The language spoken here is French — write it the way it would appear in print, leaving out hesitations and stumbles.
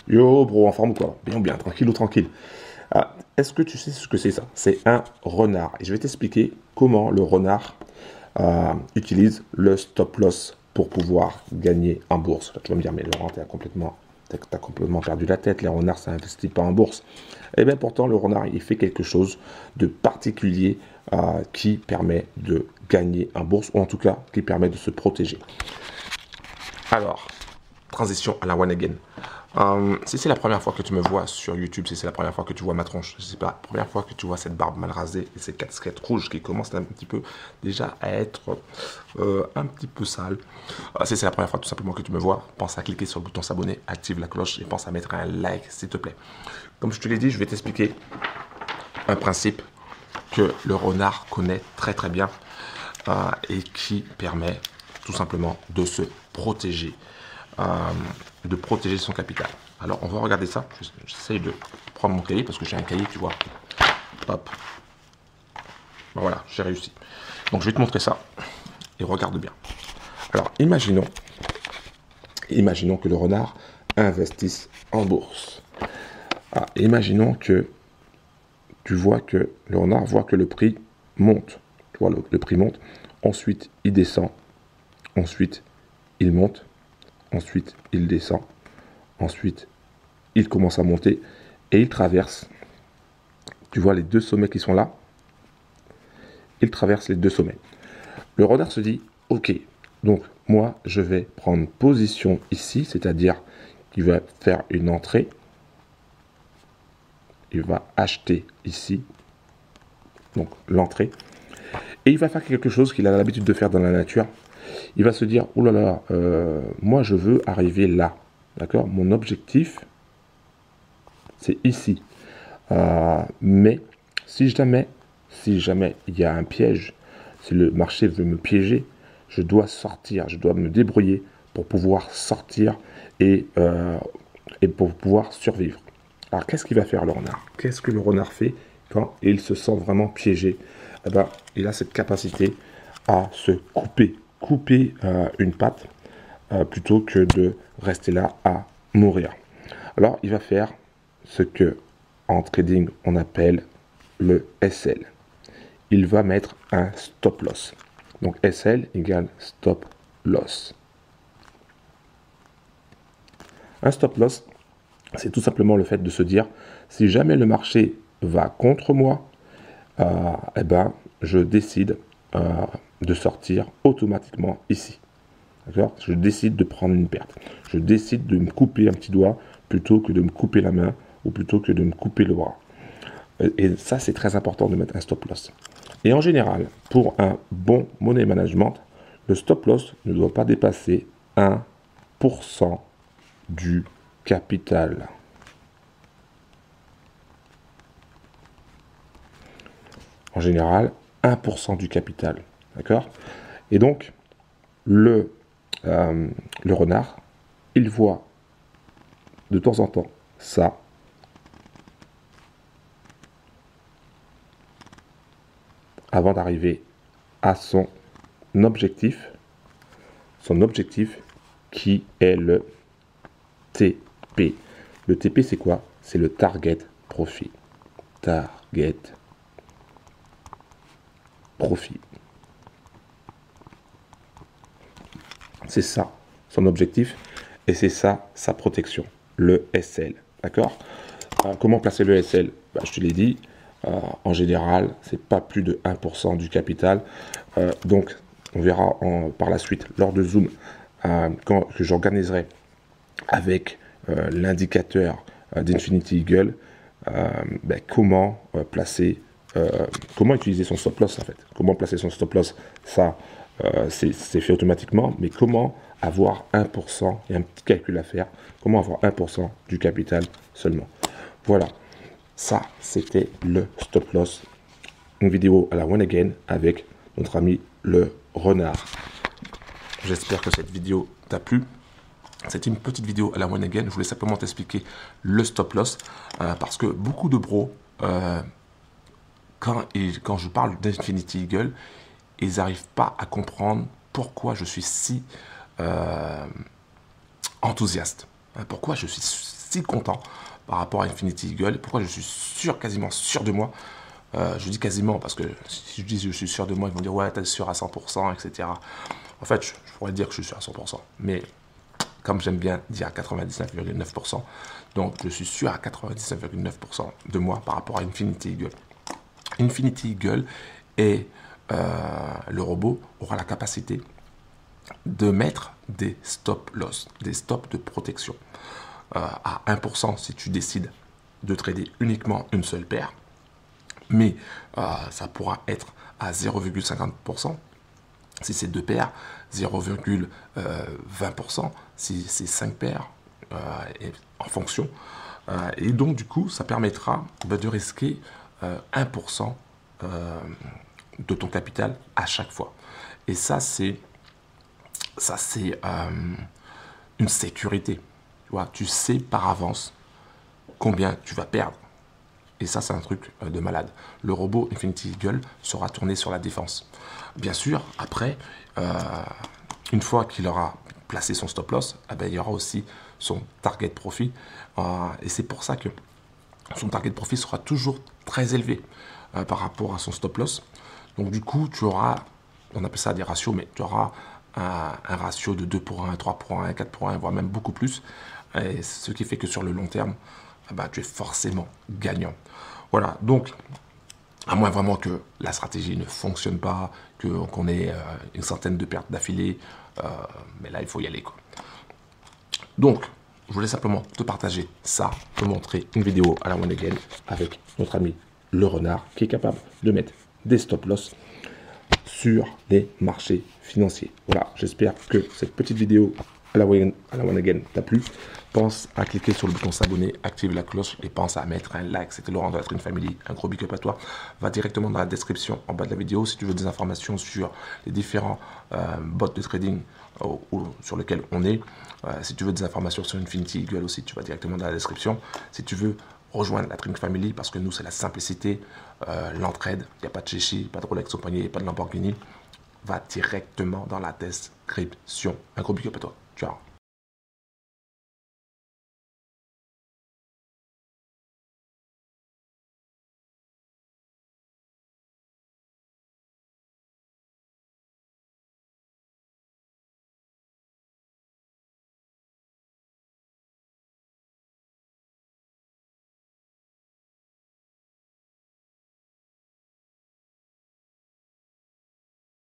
Yo, bro, en forme ou quoi? Bien, bien, tranquille ou tranquille. Est-ce que tu sais ce que c'est ça? C'est un renard. Et je vais t'expliquer comment le renard utilise le stop loss pour pouvoir gagner en bourse. Là, tu vas me dire, mais Laurent, t'as complètement perdu la tête. Les renards, ça n'investit pas en bourse. Eh bien, pourtant, le renard, il fait quelque chose de particulier qui permet de gagner en bourse, ou en tout cas, qui permet de se protéger. Alors, transition à la one again. Si c'est la première fois que tu me vois sur YouTube, si c'est la première fois que tu vois ma tronche, si c'est pas la première fois que tu vois cette barbe mal rasée et ces casquettes rouges qui commencent un petit peu déjà à être un petit peu sales, si c'est la première fois tout simplement que tu me vois, pense à cliquer sur le bouton s'abonner, active la cloche et pense à mettre un like s'il te plaît. Comme je te l'ai dit, je vais t'expliquer un principe que le renard connaît très très bien et qui permet tout simplement de se protéger. De protéger son capital. Alors, on va regarder ça. J'essaye de prendre mon cahier parce que j'ai un cahier, tu vois. Hop. Ben voilà, j'ai réussi. Donc, je vais te montrer ça. Et regarde bien. Alors, imaginons que le renard investisse en bourse. Imaginons que tu vois que le renard voit que le prix monte. Tu vois, le prix monte. Ensuite, il descend. Ensuite, il monte. Ensuite, il descend. Ensuite, il commence à monter et il traverse. Tu vois les deux sommets qui sont là. Il traverse les deux sommets. Le renard se dit, ok, donc moi, je vais prendre position ici, c'est-à-dire qu'il va faire une entrée. Il va acheter ici, donc l'entrée. Et il va faire quelque chose qu'il a l'habitude de faire dans la nature. Il va se dire, oh là là, moi je veux arriver là. D'accord? Mon objectif, c'est ici. Mais si jamais il y a un piège, si le marché veut me piéger, je dois sortir, je dois me débrouiller pour pouvoir sortir et pour pouvoir survivre. Alors qu'est-ce qu'il va faire le renard? Qu'est-ce que le renard fait quand il se sent vraiment piégé? Eh ben, il a cette capacité à se couper une patte plutôt que de rester là à mourir. Alors il va faire ce que en trading on appelle le SL. Il va mettre un stop loss. Donc SL égale stop loss. Un stop loss, c'est tout simplement le fait de se dire, si jamais le marché va contre moi, eh ben, je décide de sortir automatiquement ici. D'accord? Je décide de prendre une perte. Je décide de me couper un petit doigt plutôt que de me couper la main ou plutôt que de me couper le bras. Et ça, c'est très important de mettre un stop loss. Et en général, pour un bon money management, le stop loss ne doit pas dépasser 1% du capital. En général, 1% du capital. D'accord? Et donc, le renard, il voit de temps en temps ça. Avant d'arriver à son objectif qui est le TP. Le TP, c'est quoi? C'est le target profit. Target profit. C'est ça son objectif et c'est ça sa protection, le SL. D'accord? Comment placer le SL? Je te l'ai dit, en général, c'est pas plus de 1% du capital. Donc, on verra par la suite, lors de Zoom, que j'organiserai avec l'indicateur d'Infinity Eagle, comment placer, comment utiliser son stop loss en fait. Comment placer son stop loss, ça, c'est fait automatiquement, mais comment avoir 1%, il y a un petit calcul à faire, comment avoir 1% du capital seulement. Voilà, ça c'était le stop loss, une vidéo à la one again avec notre ami le renard. J'espère que cette vidéo t'a plu. C'est une petite vidéo à la one again. Je voulais simplement t'expliquer le stop loss parce que beaucoup de bros, quand je parle d'Infinity Eagle, ils n'arrivent pas à comprendre pourquoi je suis si enthousiaste. Pourquoi je suis si content par rapport à Infinity Eagle. Pourquoi je suis sûr, quasiment sûr de moi? Je dis quasiment parce que si je dis je suis sûr de moi, ils vont dire ouais, t'es sûr à 100%, etc. En fait, je pourrais dire que je suis sûr à 100%. Mais comme j'aime bien dire à 99,9%, donc je suis sûr à 99,9% de moi par rapport à Infinity Eagle. Infinity Eagle et le robot aura la capacité de mettre des stop loss, des stops de protection à 1% si tu décides de trader uniquement une seule paire, mais ça pourra être à 0,50% si c'est deux paires, 0,20% si c'est 5 paires, en fonction. Et donc du coup, ça permettra de risquer 1% de ton capital à chaque fois. Et ça, c'est une sécurité. Tu vois, tu sais par avance combien tu vas perdre. Et ça, c'est un truc de malade. Le robot Infinity Eagle sera tourné sur la défense. Bien sûr, après, une fois qu'il aura placé son stop loss, il y aura aussi son target profit. Et c'est pour ça que son target profit sera toujours très élevé par rapport à son stop loss. Donc du coup, tu auras, on appelle ça des ratios, mais tu auras un ratio de 2 pour 1, 3 pour 1, 4 pour 1, voire même beaucoup plus. Et ce qui fait que sur le long terme, tu es forcément gagnant. Voilà, donc, à moins vraiment que la stratégie ne fonctionne pas, qu'on ait une centaine de pertes d'affilée, mais là, il faut y aller, quoi. Donc, je voulais simplement te partager ça, te montrer une vidéo à la One Again avec notre ami le renard qui est capable de mettre des stop-loss sur les marchés financiers. Voilà, j'espère que cette petite vidéo à la One Again t'a plu. Pense à cliquer sur le bouton s'abonner, active la cloche et pense à mettre un like. C'était Laurent de la Trine Family. Un gros big up à toi. Va directement dans la description en bas de la vidéo si tu veux des informations sur les différents bots de trading sur lesquels on est. Si tu veux des informations sur Infinity Eagle aussi, tu vas directement dans la description. Si tu veux rejoindre la Trine Family, parce que nous, c'est la simplicité, l'entraide. Il n'y a pas de chichi, pas de Rolex au poignet, pas de Lamborghini. Va directement dans la description. Un gros big up à toi. Ciao.